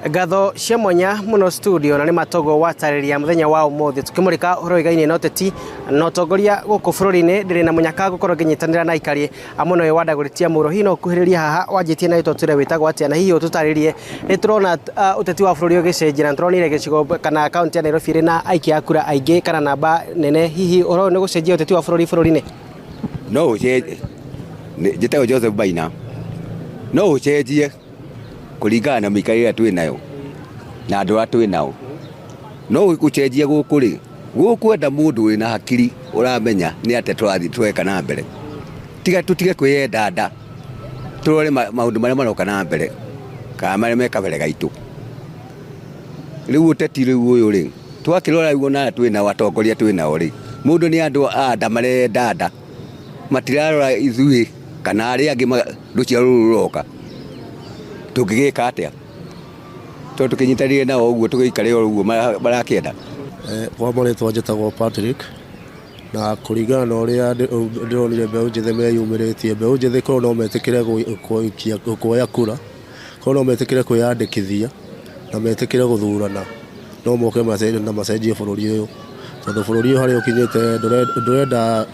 Gatho cia mwanya muno studio na ni matogo watariria muthenya wa umuthi tukimurika horo igaine na uteti na utongoria guku bururi-ini ndiri na munyaka gukorwo nginyitanira na ikari amuno we wadaguritia muro hino kuhiriria haha wanjitie na itotire witagwo atia na hihi ututaririe niturona uteti wa bururi ugicenjira turonire gicigo kana county ya Nairobi ri na aiki akura aingi kana namba nene hihi oro ni gucenjia uteti wa bururi-ini no njitagwo Joseph Baina no ucenjie kuringana na mikarira twi nayo na andu atwi nao no gucenjia guku ri gukwenda mundu wina hakiri uramenya ni ate twathi tweka na mbere tiga tutige kwiyenda nda turore maundu maria maroka na mbere ka maria meka mbere gaitu riu uteti riu uyu ri twakirora riu na twi na watongoria twi nao ri mundu ni andu nda marenda nda matirarora ithui kana ari angi rucia ruroka tugigika atia to tukinyitarire na oguo tugikare oguo barakienda kwa mone twajetagwo Patrick na kuringana na uria ndironire mbeũ njĩthĩ meyumĩrĩtie mbeũ njĩthĩ korwo no metikire kuoya kura korwo no metikire kwiyandĩkithia na metikire guthurana no moke macenjie bũrũri ũyũ tondũ bũrũri ũyũ harĩa ũkinyĩte ndũrenda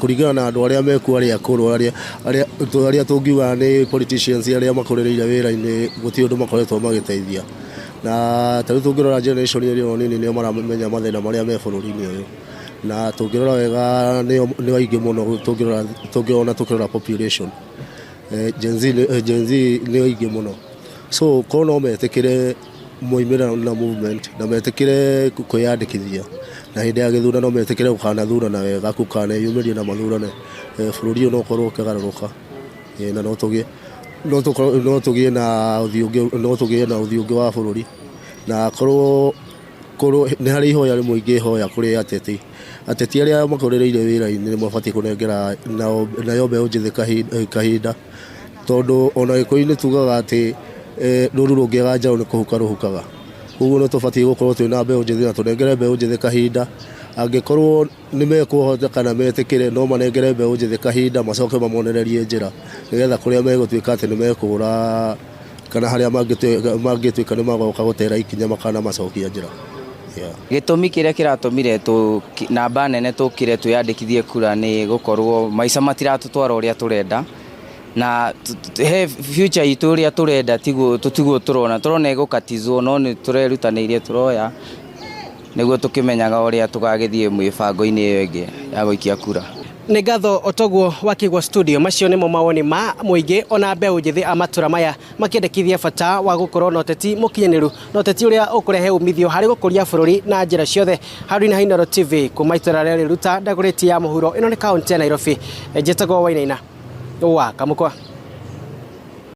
kuringana na andu aria mekuo aria akuru aria tungiuga ni politicians aria makorereire wira-ini guti undu makoretwo magiteithia na tariu tungirora generation ĩrĩa nini nĩo maramenya mathĩna maria me bũrũri-inĩ ũyũ na tungirora wega nĩ aingĩ mũno tungirora population Gen Z nĩ aingĩ mũno so korwo no metikire moimĩrĩra na movement na metikire kwiyandĩkithia na hindi ya githurano metikire gukanathurana wega kukaneyumĩria na mathurane bũrũri ũyũ no ũkorwo ũkĩgarũrũka na no tũgĩe na ũthiũ wa bũrũri na korwo nĩ harĩ ihoya rĩmwe ingĩhoya kũrĩ ateti arĩa makorereire wĩra-inĩ nĩ mabatiĩ kũnengera nayo mbeũ njĩthĩ kahinda tondũ ona gĩkũyũ-inĩ tugaga atĩ rũru rũngĩaga njaũ nĩ kũhuka rũhukaga ũguo no tũbatiĩ gũkorwo twĩna mbeũ njĩthĩ na tũnengere mbeũ njĩthĩ kahinda angĩkorwo nĩ mekũhota kana metikire no manengere mbeũ njĩthĩ kahinda macoke mamonererie njĩra nĩgetha kũrĩa megũtuĩka atĩ nĩ mekũra kana harĩa mangĩtuĩka nĩ magoka gũtera ikinya makana macokia njĩra gĩtũmi kĩrĩa kĩratũmire namba nene tũkire twĩyandĩkithie kura nĩ gũkorwo maica matiratũtwara ũrĩa tũrenda na he future itu ria turenda tutigo turona igukatizwo no ni turerutanĩirie turoya niguo tukimenyaga uria tugagithie mwibango-ini iyo ingi ya guikia kura. Nĩ Gatho Otogwo wakigwa studio macio nimo mawoni ma muingi ona mbeũ njĩthĩ amatura maya makĩendekithia bata wa gukorwo na ũteti mũkinyaniru na ũteti ũrĩa ũkũrehe umithio harĩ gũkũria bũrũri na njĩra ciothe. Haruna Hainoro TV kuma itũra rĩa Ruta ndagũrĩti ya mũhuro ĩno nĩ kaunti ya Nairobi njĩtagwo Wainaina wa Kamũkwa.